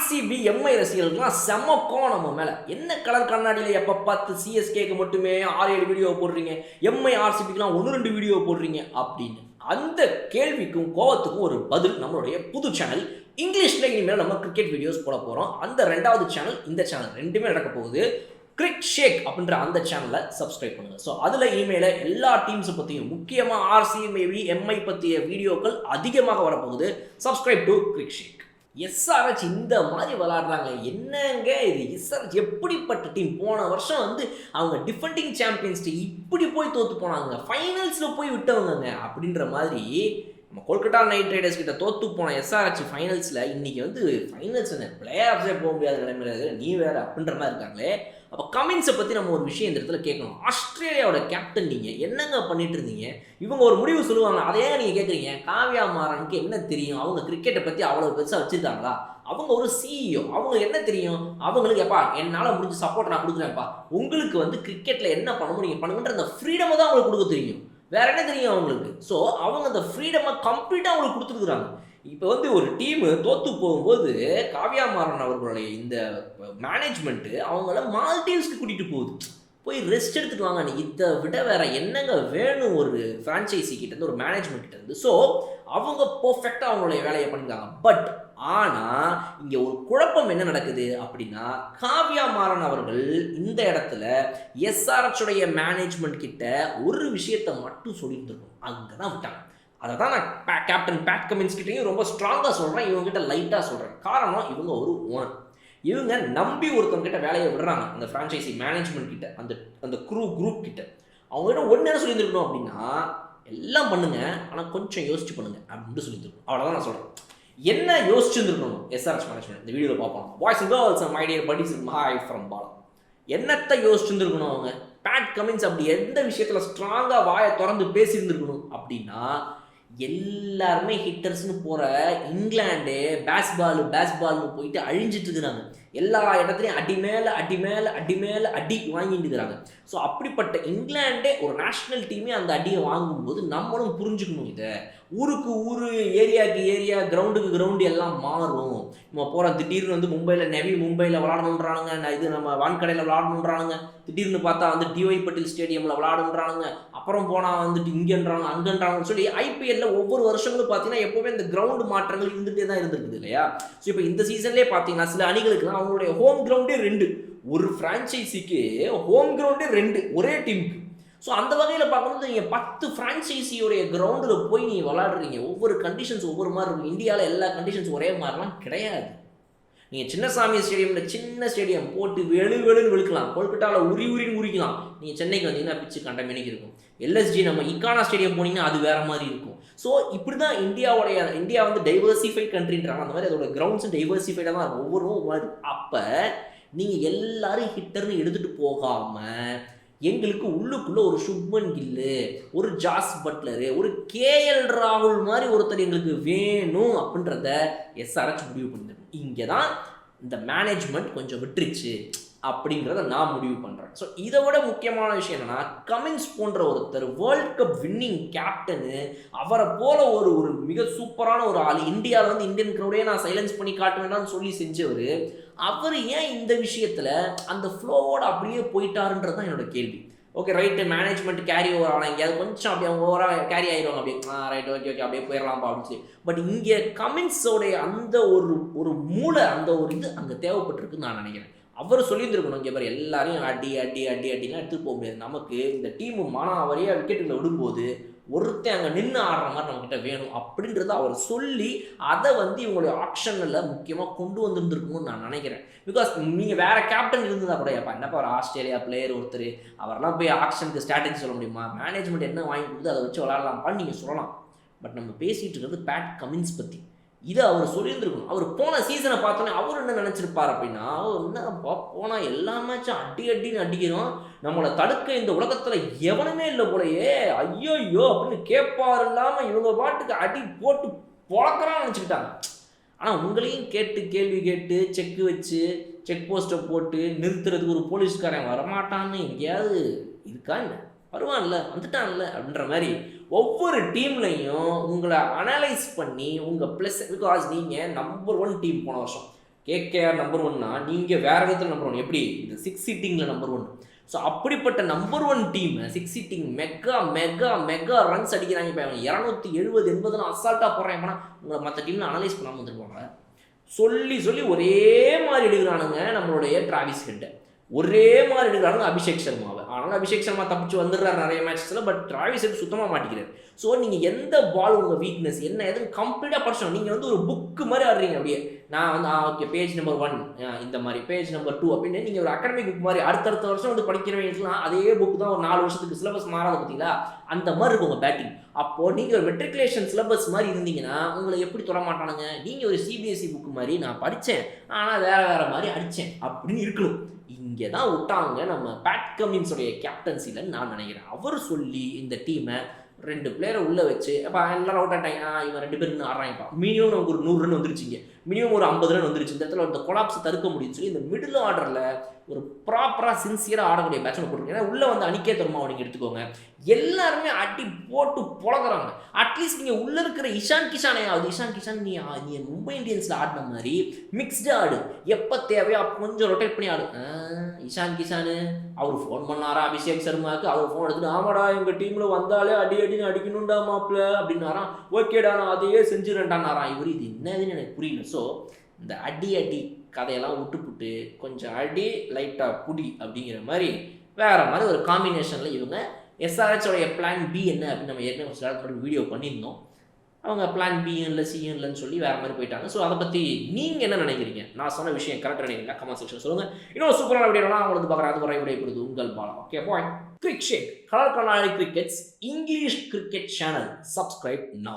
RCB Mi ரசிகர்களுக்குலாம் செம்மக்கோ நம்ம மேலே என்ன கலர் கண்ணாடியில் எப்போ பார்த்து சிஎஸ்கேக்கு மட்டுமே 6-7 வீடியோ போடுறீங்க, எம்ஐ ஆர்சிபிக்குலாம் 1-2 வீடியோ போடுறீங்க அப்படின்னு அந்த கேள்விக்கும் கோவத்துக்கும் ஒரு பதில் நம்மளுடைய புது சேனல் இங்கிலீஷில் இனிமேல் நம்ம கிரிக்கெட் வீடியோஸ் போட போகிறோம். அந்த ரெண்டாவது சேனல் இந்த சேனல் ரெண்டுமே நடக்க போகுது. கிரிக் ஷேக் அப்படின்ற அந்த சேனலை சப்ஸ்கிரைப் பண்ணுங்கள். ஸோ அதில் இனிமேல் எல்லா டீம்ஸை பற்றியும் முக்கியமாக ஆர்சிபி எம்ஐ பற்றிய வீடியோக்கள் அதிகமாக வரப்போகுது. Subscribe to Crick Shake. SRH இந்த மாதிரி விளாடுறாங்க, என்னங்க இது? எஸ்ஆர்ஹெச் எப்படிப்பட்ட டீம்? போன வருஷம் அவங்க டிஃபெண்டிங் சாம்பியன்ஸ்ட்டு இப்படி போய் தோற்று போனாங்க, ஃபைனல்ஸில் போய் விட்டவங்க அப்படின்ற மாதிரி நம்ம கொல்கட்டா நைட் ரைடர்ஸ் கிட்ட தோற்று போன எஸ்ஆர்ஹெச் ஃபைனல்ஸில் இன்னைக்கு ஃபைனல்ஸ் பிளே ஆஃப்ஸே போக முடியாத நிலைமையில நீ வேறு அப்படின்ற மாதிரி இருக்காங்களே. அப்போ கமின்ஸை பற்றி நம்ம ஒரு விஷயம் இந்த இடத்துல கேட்கணும். ஆஸ்திரேலியாவோட கேப்டன் நீங்கள் என்னங்க பண்ணிட்டு இருந்தீங்க? இவங்க ஒரு முடிவு சொல்லுவாங்க, அதையே நீங்கள் கேட்குறீங்க. காவ்யா மாறனுக்கு என்ன தெரியும்? அவங்க கிரிக்கெட்டை பற்றி அவ்வளோ பெருசாக வச்சுருக்காங்களா? அவங்க ஒரு சிஇஓ, அவங்க என்ன தெரியும்? அவங்களுக்கு எப்பா என்னால் முடிஞ்ச சப்போர்ட் நான் கொடுக்குறேன்ப்பா, உங்களுக்கு கிரிக்கெட்டில் என்ன பண்ணணும் நீங்கள் பண்ணுங்கன்ற அந்த ஃப்ரீடமை தான் அவங்களுக்கு கொடுக்க தெரியும். வேற என்ன தெரியும் அவங்களுக்கு? ஸோ அவங்க அந்த ஃப்ரீடமை கம்ப்ளீட்டாக அவங்களுக்கு கொடுத்துருக்குறாங்க. இப்போ ஒரு டீமு தோற்று போகும்போது காவ்யா மாறன் அவர்களுடைய இந்த மேனேஜ்மெண்ட்டு அவங்கள மால்டீவ்ஸ்க்கு கூட்டிகிட்டு போகுது. போய் ரெஸ்ட் எடுத்துட்டு வாங்க, இதை விட வேற என்னங்க வேணும் ஒரு ஃப்ரான்ச்சைசி கிட்டேருந்து, ஒரு மேனேஜ்மெண்ட் கிட்டேருந்து. ஸோ அவங்க பர்ஃபெக்டாக அவங்களுடைய வேலையை பண்ணியிருக்காங்க. பட் ஆனால் இங்கே ஒரு குழப்பம் என்ன நடக்குது அப்படின்னா, காவ்யா மாறன் அவர்கள் இந்த இடத்துல எஸ்ஆர்ஹெச் மேனேஜ்மெண்ட் கிட்ட ஒரு விஷயத்தை மட்டும் சொல்லியிருந்துருக்கும், அங்கே தான் விட்டாங்க. அதை தான் நான் கேப்டன் பேட் கமின்ஸ் கிட்டையும் ரொம்ப ஸ்ட்ராங்காக சொல்கிறேன், இவங்ககிட்ட லைட்டாக சொல்கிறேன். காரணம், இவங்க ஒரு ஓனர். இவங்க நம்பி ஒருத்தவங்க கிட்ட வேலையை விடுறாங்க, அந்த ஃப்ரான்ச்சைசி மேனேஜ்மெண்ட் கிட்ட, அந்த குரூப் கிட்ட. அவங்ககிட்ட ஒன்று என்ன சொல்லியிருந்துருக்கணும் அப்படின்னா, எல்லாம் பண்ணுங்க ஆனால் கொஞ்சம் யோசிச்சு பண்ணுங்க அப்படின்னு சொல்லியிருந்துருக்கணும். அவ்வளோதான் நான் சொல்கிறேன். என்ன யோசிச்சுருந்துருக்கணும் எஸ்ஆர்ஹெச் மேனேஜ்மெண்ட்? இந்த வீடியோவில் பார்ப்போம். Boys and girls, my dear buddies, hi from பாலம். என்னத்தை யோசிச்சுருந்துருக்கணும் அவங்க? பேட் கமின்ஸ் அப்படி எந்த விஷயத்தில் ஸ்ட்ராங்காக வாயை திறந்து பேசியிருந்துருக்கணும் அப்படின்னா, எல்லாருமே ஹிட்டர்ஸ்னு போகிற இங்கிலாண்டு பேஸ்பால்னு போயிட்டு அழிஞ்சிட்டு இருக்கிறாங்க. எல்லா இடத்துலையும் அடி மேலே அடி வாங்கிட்டு இருக்கிறாங்க. ஸோ அப்படிப்பட்ட இங்கிலாண்டே ஒரு நேஷ்னல் டீமே அந்த அடியை வாங்கும்போது நம்மளும் புரிஞ்சுக்கணும். இதை ஊருக்கு ஊர், ஏரியாவுக்கு ஏரியா, கிரவுண்டுக்கு கிரவுண்டு எல்லாம் மாறும். நம்ம போகிறோம், திடீர்னு மும்பையில் விளாடணுன்றானுங்க, நம்ம வான்கடையில் விளாடணுன்றானுங்க. திடீர்னு பார்த்தா டிஒய் பட்டேல் ஸ்டேடியமில் விளாடுன்றானுங்க. அப்புறம் போனால் இங்கேன்றாங்க அங்கன்றாங்கன்னு சொல்லி ஐபிஎல்ல ஒவ்வொரு வருஷங்களும் பார்த்தீங்கன்னா எப்போவுமே இந்த கிரவுண்டு மாற்றங்கள் இருந்துகிட்டே தான் இருந்திருக்குது இல்லையா? ஸோ இப்போ இந்த சீசன்லேயே பார்த்தீங்கன்னா சில அணிகளுக்குலாம் அவங்களுடைய ஹோம் கிரவுண்டே 2, ஒரு ஃப்ரான்ச்சைசிக்கு ஹோம் கிரவுண்டே 2 ஒரே டீமுக்கு. ஸோ அந்த வகையில் பார்க்கும்போது நீங்கள் 10 ஃப்ரான்ச்சைசியோடைய கிரவுண்டில் போய் நீங்கள் விளாடுறீங்க. ஒவ்வொரு கண்டிஷன்ஸ் ஒவ்வொரு மாதிரி இருக்கும். இந்தியாவில் எல்லா கண்டிஷன்ஸ் ஒரே மாதிரிலாம் கிடையாது. நீங்கள் சின்னசாமி ஸ்டேடியமில் சின்ன ஸ்டேடியம் போட்டு வெளுன்னு வெளுக்கலாம், கொல்கட்டாவில் உரின்னு உரிக்கலாம். நீங்கள் சென்னைக்கு வந்தீங்கன்னா பிச்சு கண்டமேனிக்கு இருக்கும். எல்எஸ்ஜி நம்ம இக்கானா ஸ்டேடியம் போனீங்கன்னா அது வேறு மாதிரி இருக்கும். ஸோ இப்படி தான் இந்தியா டைவர்சிஃபைட் கண்ட்ரின்றாங்க. அந்த மாதிரி அதோட கிரவுண்ட்ஸும் டைவர்சிஃபைடாக தான் இருக்கும், ஒவ்வொருவரும் மாதிரி. அப்போ நீங்கள் எல்லாரும் ஹிட்டர்னு எடுத்துகிட்டு போகாமல் எங்களுக்கு உள்ளுக்குள்ளே ஒரு சுப்மன் கில்லு, ஒரு ஜாஸ் பட்லரு, ஒரு கேஎல் ராகுல் மாதிரி ஒருத்தர் எங்களுக்கு வேணும் அப்படின்றத எஸ்ஆர்ஹெச் முடிவு பண்ணிருக்கோம். இங்கே தான் இந்த மேனேஜ்மெண்ட் கொஞ்சம் விட்டுருச்சு அப்படிங்கிறத நான் முடிவு பண்ணுறேன். ஸோ இதை விட முக்கியமான விஷயம் என்னென்னா, கமின்ஸ் போன்ற ஒருத்தர் வேர்ல்ட் கப் வின்னிங் கேப்டனு, அவரை போல ஒரு மிக சூப்பரான ஒரு ஆள், இந்தியாவில் இந்தியன் க்ரௌடையே நான் சைலன்ஸ் பண்ணி காட்ட வேண்டாம்னு சொல்லி செஞ்சவர், அவர் ஏன் இந்த விஷயத்தில் அந்த ஃப்ளோவோடு அப்படியே போயிட்டாருன்றது தான் என்னோட கேள்வி. Okay right, management carry over ஆனால் எங்கேயாவது கொஞ்சம் அப்படியே அவங்க ஓவராக கேரி ஆயிடுவாங்க, அப்படியே ரைட் ஓகே அப்படியே போயிடலாம்ப்பா அப்படின்னு சொல்லி. பட் இங்கே கமின்ஸோடைய அந்த ஒரு மூளை, அந்த ஒரு இது அங்கே தேவைப்பட்டிருக்குன்னு நான் நினைக்கிறேன். அவர் சொல்லியிருந்துருக்கணும், இங்கே பாரு எல்லாரையும் அடிலாம் எடுத்துகிட்டு போக முடியாது, நமக்கு இந்த டீமு மானாவாரியாக விக்கெட்டுகளை விடும்போது ஒருத்தன் அங்கே நின்று ஆடுற மாதிரி நம்மக்கிட்ட வேணும் அப்படின்றத அவர் சொல்லி அதை இவங்களுடைய ஆக்ஷனில் முக்கியமாக கொண்டு வந்துருந்துருக்கணும்னு நான் நினைக்கிறேன். பிகாஸ் நீங்கள் வேறு கேப்டன் இருந்ததா கூட, என்னப்பா ஒரு ஆஸ்திரேலியா பிளேயர் ஒருத்தர், அவரெல்லாம் போய் ஆக்ஷனுக்கு ஸ்ட்ராட்டஜி சொல்ல முடியுமா? மேனேஜ்மெண்ட் என்ன வாங்கி கொடுத்து அதை வச்சு விளாட்லாம்ப்பான்னு நீங்கள் சொல்லலாம். பட் நம்ம பேசிகிட்டு இருக்கிறது பேட் கமின்ஸ் பற்றி. இதை அவர் சொல்லியிருந்துருக்கணும். அவர் போன சீசனை பார்த்தோன்னே அவர் என்ன நினச்சிருப்பார் அப்படின்னா, அவர் என்னப்பா போனால் எல்லா மேட்சும் அடின்னு அடிக்கிறோம், நம்மளை தடுக்க இந்த உலகத்தில் எவனுமே இல்லை போலையே, ஐயோ அப்படின்னு கேட்பார். இல்லாமல் இவங்க பாட்டுக்கு அடி போட்டு பொழக்கிறான்னு நினச்சிக்கிட்டாங்க. ஆனால் உங்களையும் கேள்வி கேட்டு செக் வச்சு செக் போஸ்ட்டை போட்டு நிறுத்துறதுக்கு ஒரு போலீஸ்காரன் வரமாட்டான்னு எங்கேயாவது இருக்கா? இல்லை, வருவான்ல, வந்துட்டான்ல அப்படின்ற மாதிரி ஒவ்வொரு டீம்லையும் உங்களை அனலைஸ் பண்ணி உங்கள் ப்ளஸ், பிகாஸ் நீங்கள் நம்பர் 1 டீம் போன வருஷம் கேகேஆர் நம்பர் ஒன்னா நீங்கள் வேற விதத்தில் நம்பர் ஒன். எப்படி இது 6 சிட்டிங்கில் நம்பர் ஒன். ஸோ அப்படிப்பட்ட number one team 6 sitting mega mega mega runs அடிக்கிறாங்க. இப்போ 270 80 அசால்ட்டாக போடுறாங்க. உங்களை மற்ற டீமில் அனலைஸ் பண்ணாமல் வந்துருப்பாங்க. சொல்லி சொல்லி ஒரே மாதிரி எடுக்கிறானுங்க நம்மளுடைய டிராவிஸ் ஹெட்டை, ஒரே மாதிரி எடுக்கிறானுங்க அபிஷேக் சர்மாவை. ஆனால் அபிஷேக் சர்மா தப்பிச்சு வந்துடுறாரு நிறைய மேட்சஸில். பட் டிராவிஸ் ஹெட் சுத்தமாக மாட்டிக்கிறார். ஸோ நீங்கள் எந்த பால் உங்கள் வீக்னஸ் என்ன எதுன்னு கம்ப்ளீட்டாக படிச்சோம். நீங்கள் வந்து ஒரு புக்கு மாதிரி ஆடுறீங்க. அப்படியே நான் வந்து ஓகே பேஜ் நம்பர் 1 இந்த மாதிரி, பேஜ் நம்பர் 2 அப்படின்னு நீங்கள் ஒரு அகாடமிக் புக் மாதிரி அடுத்தடுத்த வருஷம் வந்து படிக்கிறவங்களுக்குலாம் அதே புக் தான் ஒரு 4 வருஷத்துக்கு சிலபஸ் மாறாது பார்த்தீங்களா, அந்த மாதிரி இருக்கும் உங்கள் பேட்டிங். அப்போது நீங்கள் ஒரு மெட்ரிகுலேஷன் சிலபஸ் மாதிரி இருந்தீங்கன்னா உங்களை எப்படி தொட மாட்டானுங்க. நீங்கள் ஒரு சிபிஎஸ்சி புக்கு மாதிரி நான் படித்தேன் ஆனால் வேறு மாதிரி அடித்தேன் அப்படின்னு இருக்கணும். இங்கே தான் விட்டாங்க நம்ம பேட் கமின்ஸோடைய கேப்டன்சியில் நான் நினைக்கிறேன். அவர் சொல்லி இந்த டீமை 2 பிளேயரை உள்ளே வச்சு அப்போ எல்லாரும் அவுட் ஆட்டாங்க. இவன் 2 பேர் இன்னும் ஆடுறாங்கப்பா, மினிமம் நமக்கு ஒரு 100 ரன் வந்துருச்சுங்க, மினிமம் ஒரு 50 ரன் வந்துருச்சு, இந்த இடத்துல இந்த கொலாப்ஸ் தடுக்க முடியும்னு சொல்லி இந்த மிடில் ஆர்டரில் ஒரு ப்ராப்பராக சின்சியராக ஆடக்கூடிய பேட்ஸ்மேன் போட்டுருக்கேன். ஏன்னா உள்ளே வந்து அனிகேத் வர்மா நீங்கள் எடுத்துக்கோங்க, எல்லாருமே அடி போட்டு பொழக்கிறாங்க. அட்லீஸ்ட் நீங்கள் உள்ளே இருக்கிற இஷான் கிஷானையாவது, இஷான் கிஷான் நீ மும்பை இந்தியன்ஸில் ஆடின மாதிரி மிக்ஸ்டு ஆடு, எப்போ தேவையோ அப்போ கொஞ்சம் ரொட்டேட் பண்ணி ஆடு. இஷான் கிஷானு அவர் ஃபோன் பண்ணாரா அபிஷேக் சர்மாவுக்கு, அவர் ஃபோன் எடுத்துட்டு ஆமாடா எங்கள் டீமில் வந்தாலே அடின்னு அடிக்கணும்டா மாப்பிள்ள அப்படின்னாராம். ஓகேடா நான் அதையே செஞ்சுறேன்டானாராம். இவர் இது என்னதுன்னு எனக்கு புரியல. ஸோ இந்த அடி கதையெல்லாம் விட்டுப்புட்டு கொஞ்சம் அடி லைட்டாக புடி அப்படிங்கிற மாதிரி வேறு மாதிரி ஒரு காம்பினேஷனில் இவங்க எஸ்ஆர்ஹெச்சோடைய பிளான் பி என்ன அப்படின்னு நம்ம ஏற்கனவே கொஞ்சம் நேரத்துக்கு வீடியோ பண்ணியிருந்தோம். அவங்க பிளான் பியும் இல்லை சியும் இல்லைன்னு சொல்லி வேறு மாதிரி போயிட்டாங்க. ஸோ அதை பற்றி நீங்கள் என்ன நினைக்கிறீங்க? நான் சொன்ன விஷயம் கரெக்டாக நினைக்கிறீங்களா? கமெண்ட் செக்ஷன் சொல்லுங்கள். இன்னும் சூப்பரான வீடியோலாம் அவங்களுக்கு பார்க்குறேன். அது வரை விடைபெறுது உங்கள் Bala. Okay bye. Crick Shake colour கண்ணாடி crickets English cricket channel. Subscribe now.